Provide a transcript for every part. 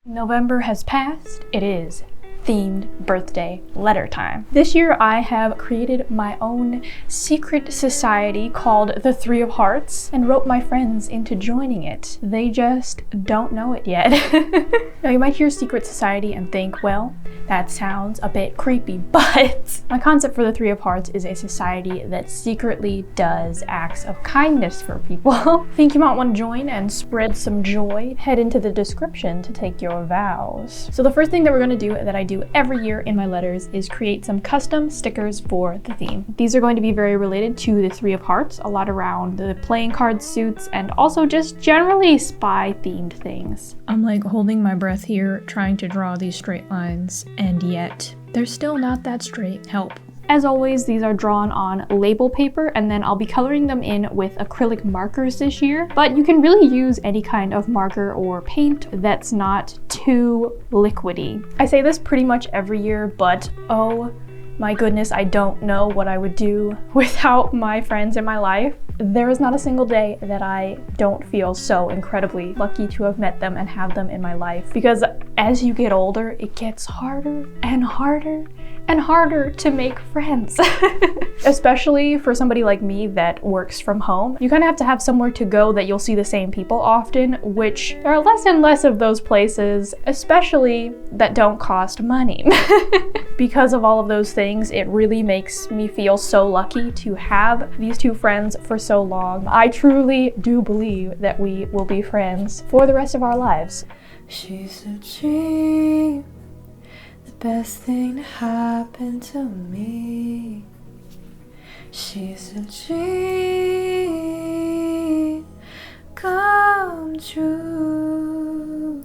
November has passed. It is themed birthday letter time. This year I have created my own secret society called the Three of Hearts and wrote my friends into joining it. They just don't know it yet. Now you might hear secret society and think, well, that sounds a bit creepy, but my concept for the Three of Hearts is a society that secretly does acts of kindness for people. Think you might want to join and spread some joy? Head into the description to take your vows. So the first thing that we're going to do, that I do every year in my letters, is create some custom stickers for the theme. These are going to be very related to the Three of Hearts, a lot around the playing card suits and also just generally spy themed things. I'm like holding my breath here trying to draw these straight lines, and yet they're still not that straight. Help. As always, these are drawn on label paper, and then I'll be coloring them in with acrylic markers this year, but you can really use any kind of marker or paint that's not too liquidy. I say this pretty much every year, but oh my goodness, I don't know what I would do without my friends in my life. There is not a single day that I don't feel so incredibly lucky to have met them and have them in my life, because as you get older, it gets harder and harder and harder to make friends. Especially for somebody like me that works from home. You kind of have to have somewhere to go that you'll see the same people often, which there are less and less of those places, especially that don't cost money. Because of all of those things, it really makes me feel so lucky to have these two friends for so long. I truly do believe that we will be friends for the rest of our lives. She's a dream, the best thing to happen to me. She's a dream come true.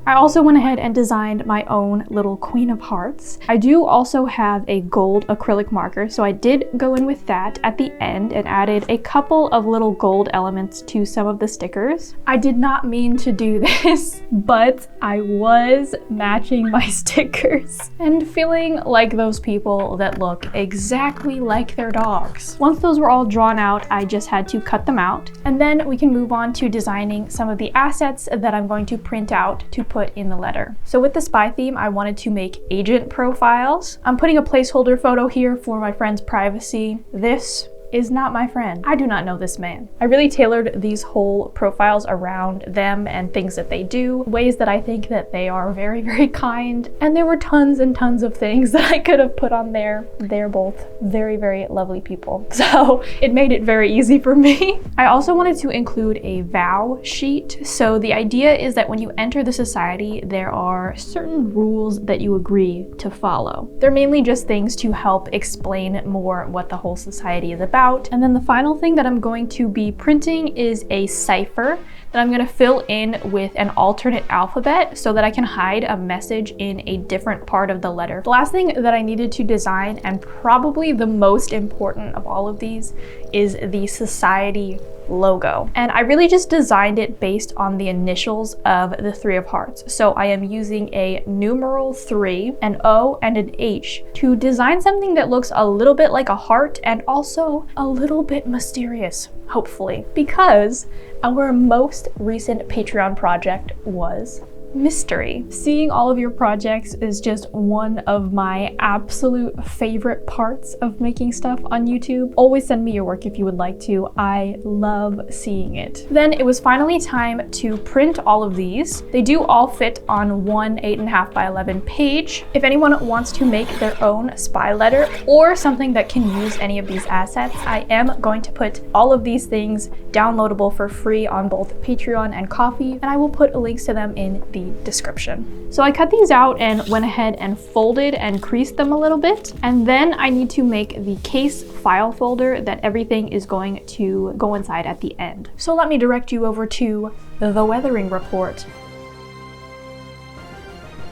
I also went ahead and designed my own little Queen of Hearts. I do also have a gold acrylic marker, so I did go in with that at the end and added a couple of little gold elements to some of the stickers. I did not mean to do this, but I was matching my stickers and feeling like those people that look exactly like their dogs. Once those were all drawn out, I just had to cut them out, and then we can move on to designing some of the assets that I'm going to print out to put in the letter. So with the spy theme, I wanted to make agent profiles. I'm putting a placeholder photo here for my friend's privacy. This is not my friend. I do not know this man. I really tailored these whole profiles around them and things that they do, ways that I think that they are very, very kind. And there were tons and tons of things that I could have put on there. They're both very, very lovely people. So it made it very easy for me. I also wanted to include a vow sheet. So the idea is that when you enter the society, there are certain rules that you agree to follow. They're mainly just things to help explain more what the whole society is about. And then the final thing that I'm going to be printing is a cipher that I'm going to fill in with an alternate alphabet so that I can hide a message in a different part of the letter. The last thing that I needed to design, and probably the most important of all of these, is the society logo. And I really just designed it based on the initials of the Three of Hearts. So I am using a numeral 3, an O, and an H to design something that looks a little bit like a heart and also a little bit mysterious, hopefully, because our most recent Patreon project was mystery. Seeing all of your projects is just one of my absolute favorite parts of making stuff on YouTube. Always send me your work if you would like to. I love seeing it. Then it was finally time to print all of these. They do all fit on one 8.5 by 11 page. If anyone wants to make their own spy letter or something that can use any of these assets, I am going to put all of these things downloadable for free on both Patreon and Ko-fi, and I will put links to them in the description. So I cut these out and went ahead and folded and creased them a little bit. And then I need to make the case file folder that everything is going to go inside at the end. So let me direct you over to the weathering report.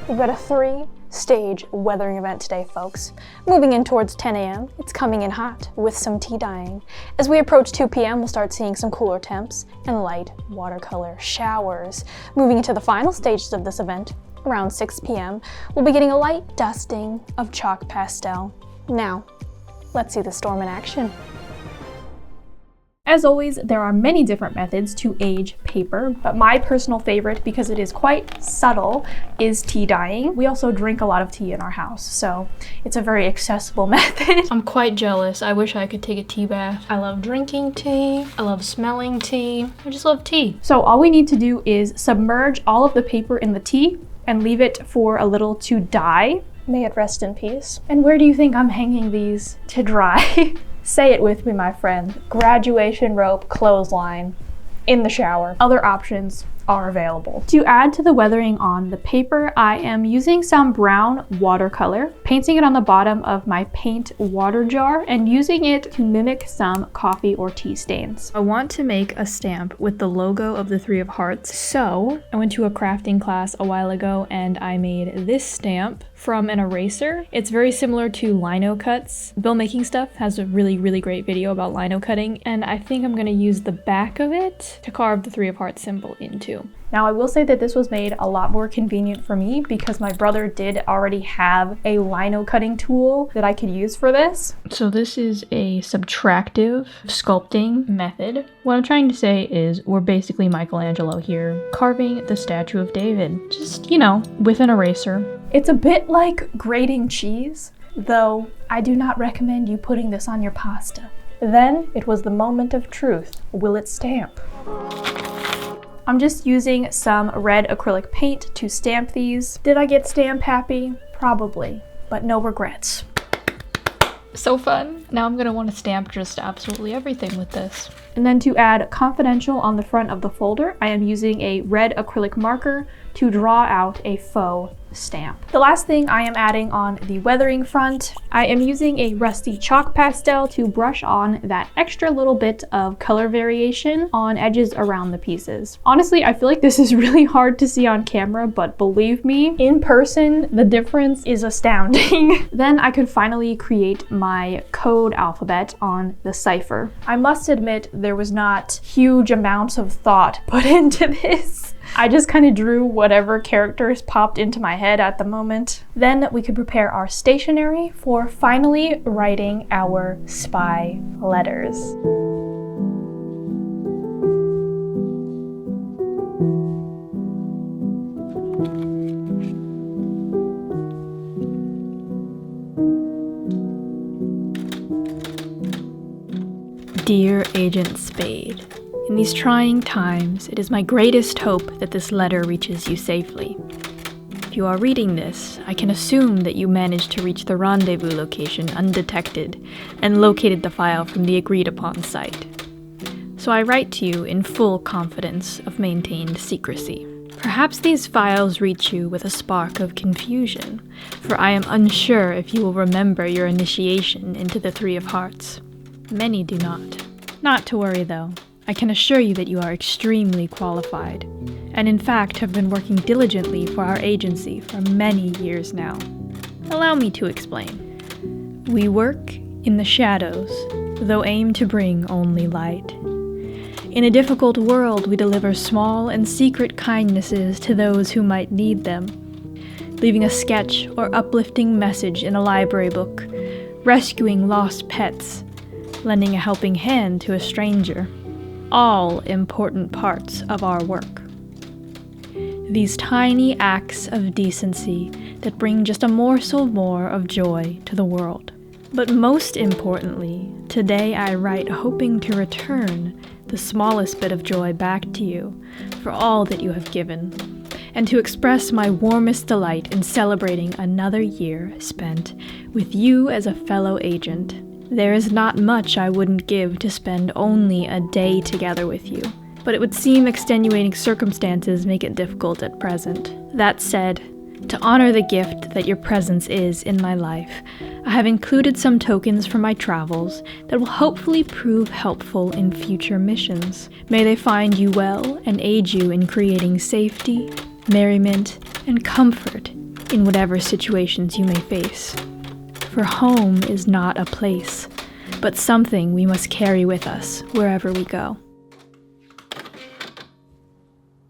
We've got a 3-stage weathering event today, folks. Moving in towards 10 a.m., it's coming in hot with some tea dyeing. As we approach 2 p.m., we'll start seeing some cooler temps and light watercolor showers. Moving into the final stages of this event, around 6 p.m., we'll be getting a light dusting of chalk pastel. Now, let's see the storm in action. As always, there are many different methods to age paper, but my personal favorite, because it is quite subtle, is tea dyeing. We also drink a lot of tea in our house, so it's a very accessible method. I'm quite jealous. I wish I could take a tea bath. I love drinking tea. I love smelling tea. I just love tea. So all we need to do is submerge all of the paper in the tea and leave it for a little to dye. May it rest in peace. And where do you think I'm hanging these to dry? Say it with me, my friend. Graduation rope clothesline in the shower. Other options are available. To add to the weathering on the paper, I am using some brown watercolor, painting it on the bottom of my paint water jar and using it to mimic some coffee or tea stains. I want to make a stamp with the logo of the Three of Hearts, so I went to a crafting class a while ago and I made this stamp from an eraser. It's very similar to lino cuts. Bill Making Stuff has a really great video about lino cutting, and I think I'm gonna use the back of it to carve the Three of Hearts symbol into. Now I will say that this was made a lot more convenient for me because my brother did already have a lino cutting tool that I could use for this. So this is a subtractive sculpting method. What I'm trying to say is we're basically Michelangelo here, carving the statue of David, just, you know, with an eraser. It's a bit like grating cheese, though I do not recommend you putting this on your pasta. Then it was the moment of truth. Will it stamp? I'm just using some red acrylic paint to stamp these. Did I get stamp happy? Probably, but no regrets. So fun. Now I'm gonna want to stamp just absolutely everything with this. And then to add confidential on the front of the folder, I am using a red acrylic marker to draw out a faux stamp. The last thing I am adding on the weathering front, I am using a rusty chalk pastel to brush on that extra little bit of color variation on edges around the pieces. Honestly, I feel like this is really hard to see on camera, but believe me, in person, the difference is astounding. Then I could finally create my code alphabet on the Cipher. I must admit, there was not huge amounts of thought put into this. I just kind of drew whatever characters popped into my head at the moment. Then we could prepare our stationery for finally writing our spy letters. Dear Agent Spade, in these trying times, it is my greatest hope that this letter reaches you safely. If you are reading this, I can assume that you managed to reach the rendezvous location undetected and located the file from the agreed-upon site. So I write to you in full confidence of maintained secrecy. Perhaps these files reach you with a spark of confusion, for I am unsure if you will remember your initiation into the Three of Hearts. Many do not. Not to worry, though. I can assure you that you are extremely qualified, and in fact have been working diligently for our agency for many years now. Allow me to explain. We work in the shadows, though aim to bring only light. In a difficult world, we deliver small and secret kindnesses to those who might need them, leaving a sketch or uplifting message in a library book, rescuing lost pets, lending a helping hand to a stranger. All important parts of our work. These tiny acts of decency that bring just a morsel more of joy to the world. But most importantly, today I write hoping to return the smallest bit of joy back to you for all that you have given, and to express my warmest delight in celebrating another year spent with you as a fellow agent. There is not much I wouldn't give to spend only a day together with you, but it would seem extenuating circumstances make it difficult at present. That said, to honor the gift that your presence is in my life, I have included some tokens from my travels that will hopefully prove helpful in future missions. May they find you well and aid you in creating safety, merriment, and comfort in whatever situations you may face. For home is not a place, but something we must carry with us wherever we go.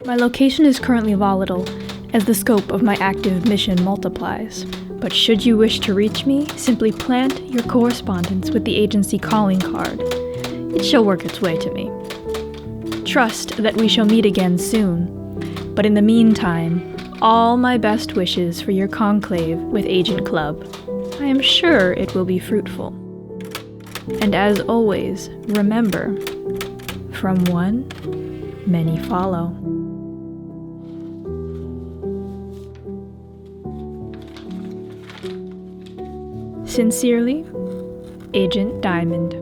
My location is currently volatile, as the scope of my active mission multiplies. But should you wish to reach me, simply plant your correspondence with the agency calling card. it shall work its way to me. Trust that we shall meet again soon, but in the meantime, all my best wishes for your conclave with Agent Club. I am sure it will be fruitful. And as always, remember, from one, many follow. Sincerely, Agent Diamond.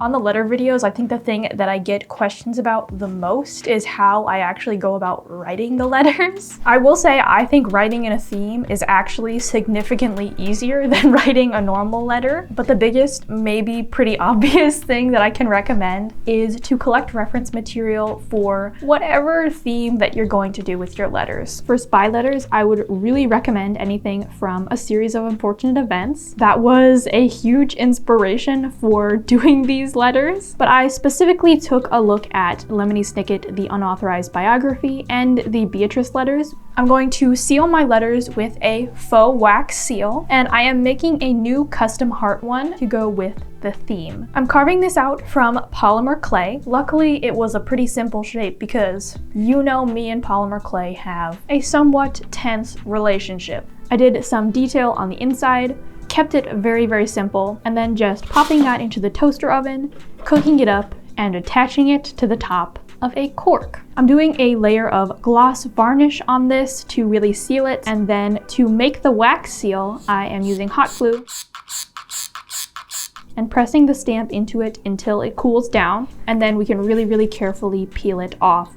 On the letter videos, I think the thing that I get questions about the most is how I actually go about writing the letters. I will say I think writing in a theme is actually significantly easier than writing a normal letter, but the biggest, maybe pretty obvious thing that I can recommend is to collect reference material for whatever theme that you're going to do with your letters. For spy letters, I would really recommend anything from A Series of Unfortunate Events. That was a huge inspiration for doing these letters, but I specifically took a look at Lemony Snicket, the Unauthorized Biography, and the Beatrice letters. I'm going to seal my letters with a faux wax seal, and I am making a new custom heart one to go with the theme. I'm carving this out from polymer clay. Luckily, it was a pretty simple shape because you know me and polymer clay have a somewhat tense relationship. I did some detail on the inside, kept it very, very simple, and then just popping that into the toaster oven, cooking it up, and attaching it to the top of a cork. I'm doing a layer of gloss varnish on this to really seal it, and then to make the wax seal, I am using hot glue and pressing the stamp into it until it cools down, and then we can really, really carefully peel it off.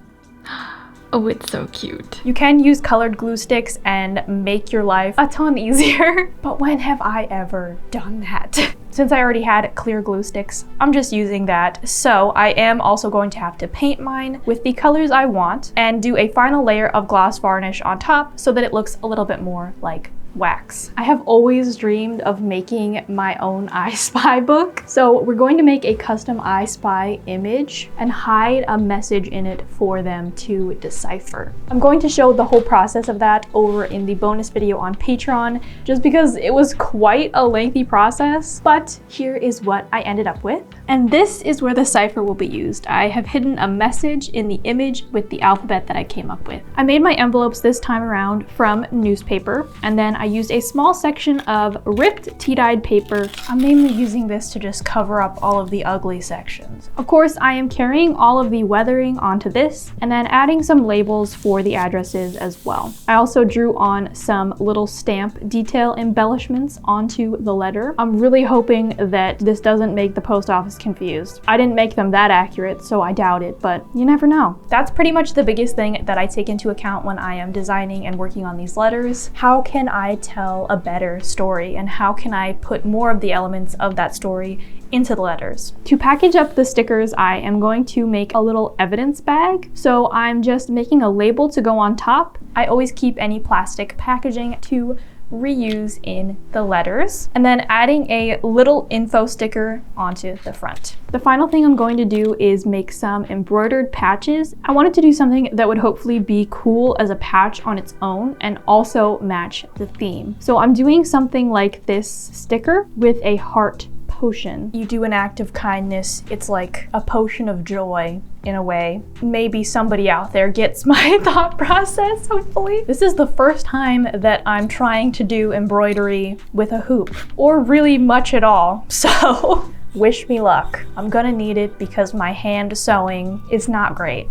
Oh, it's so cute. You can use colored glue sticks and make your life a ton easier, but when have I ever done that? Since I already had clear glue sticks, I'm just using that. So I am also going to have to paint mine with the colors I want and do a final layer of gloss varnish on top so that it looks a little bit more like wax. I have always dreamed of making my own I Spy book. So we're going to make a custom I Spy image and hide a message in it for them to decipher. I'm going to show the whole process of that over in the bonus video on Patreon, just because it was quite a lengthy process, but here is what I ended up with. And this is where the cipher will be used. I have hidden a message in the image with the alphabet that I came up with. I made my envelopes this time around from newspaper, and then I used a small section of ripped tea-dyed paper. I'm mainly using this to just cover up all of the ugly sections. Of course, I am carrying all of the weathering onto this and then adding some labels for the addresses as well. I also drew on some little stamp detail embellishments onto the letter. I'm really hoping that this doesn't make the post office confused. I didn't make them that accurate, so I doubt it, but you never know. That's pretty much the biggest thing that I take into account when I am designing and working on these letters. How can I tell a better story, and how can I put more of the elements of that story into the letters? To package up the stickers, I am going to make a little evidence bag. So I'm just making a label to go on top. I always keep any plastic packaging to reuse in the letters, and then adding a little info sticker onto the front. The final thing I'm going to do is make some embroidered patches. I wanted to do something that would hopefully be cool as a patch on its own and also match the theme. So I'm doing something like this sticker with a heart potion. You do an act of kindness, it's like a potion of joy in a way. Maybe somebody out there gets my thought process, hopefully. This is the first time that I'm trying to do embroidery with a hoop, or really much at all, so wish me luck. I'm gonna need it because my hand sewing is not great.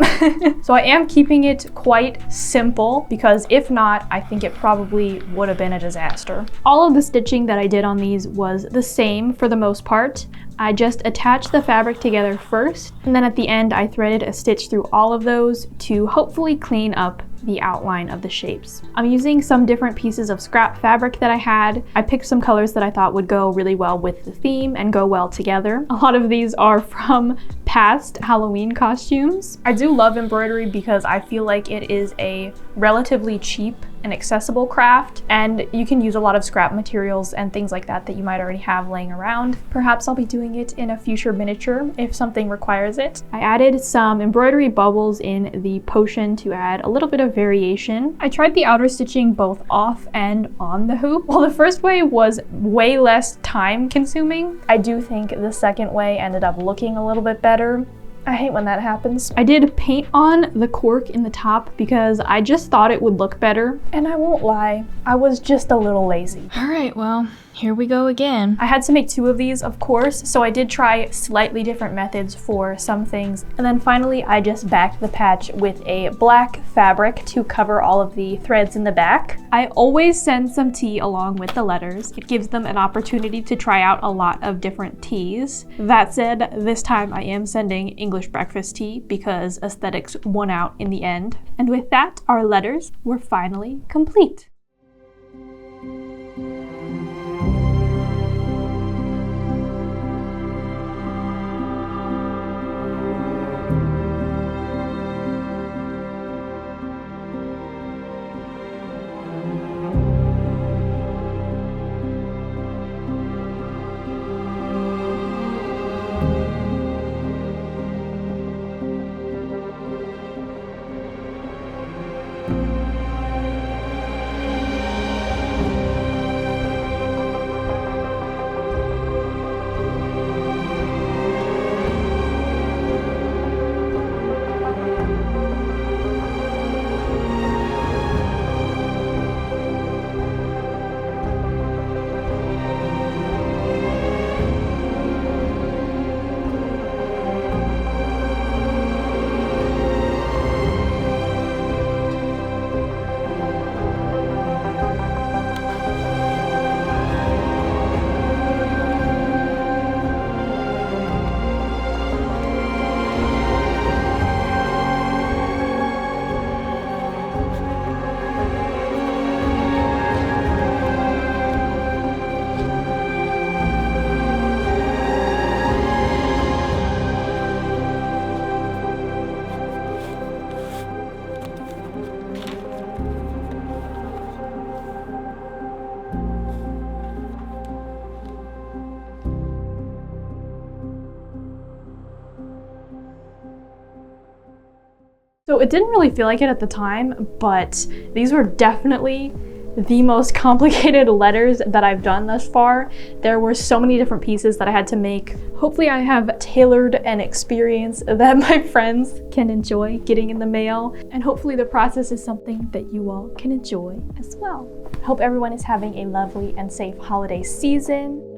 So I am keeping it quite simple because if not, I think it probably would have been a disaster. All of the stitching that I did on these was the same for the most part. I just attached the fabric together first, and then at the end I threaded a stitch through all of those to hopefully clean up the outline of the shapes. I'm using some different pieces of scrap fabric that I had. I picked some colors that I thought would go really well with the theme and go well together. A lot of these are from past Halloween costumes. I do love embroidery because I feel like it is a relatively cheap an accessible craft, and you can use a lot of scrap materials and things like that that you might already have laying around. Perhaps I'll be doing it in a future miniature if something requires it. I added some embroidery bubbles in the potion to add a little bit of variation. I tried the outer stitching both off and on the hoop. While the first way was way less time consuming, I do think the second way ended up looking a little bit better. I hate when that happens. I did paint on the cork in the top because I just thought it would look better. And I won't lie, I was just a little lazy. All right, well, here we go again. I had to make 2 of these, of course, so I did try slightly different methods for some things. And then finally, I just backed the patch with a black fabric to cover all of the threads in the back. I always send some tea along with the letters. It gives them an opportunity to try out a lot of different teas. That said, this time I am sending English breakfast tea because aesthetics won out in the end. And with that, our letters were finally complete. So it didn't really feel like it at the time, but these were definitely the most complicated letters that I've done thus far. There were so many different pieces that I had to make. Hopefully I have tailored an experience that my friends can enjoy getting in the mail, and hopefully the process is something that you all can enjoy as well. I hope everyone is having a lovely and safe holiday season.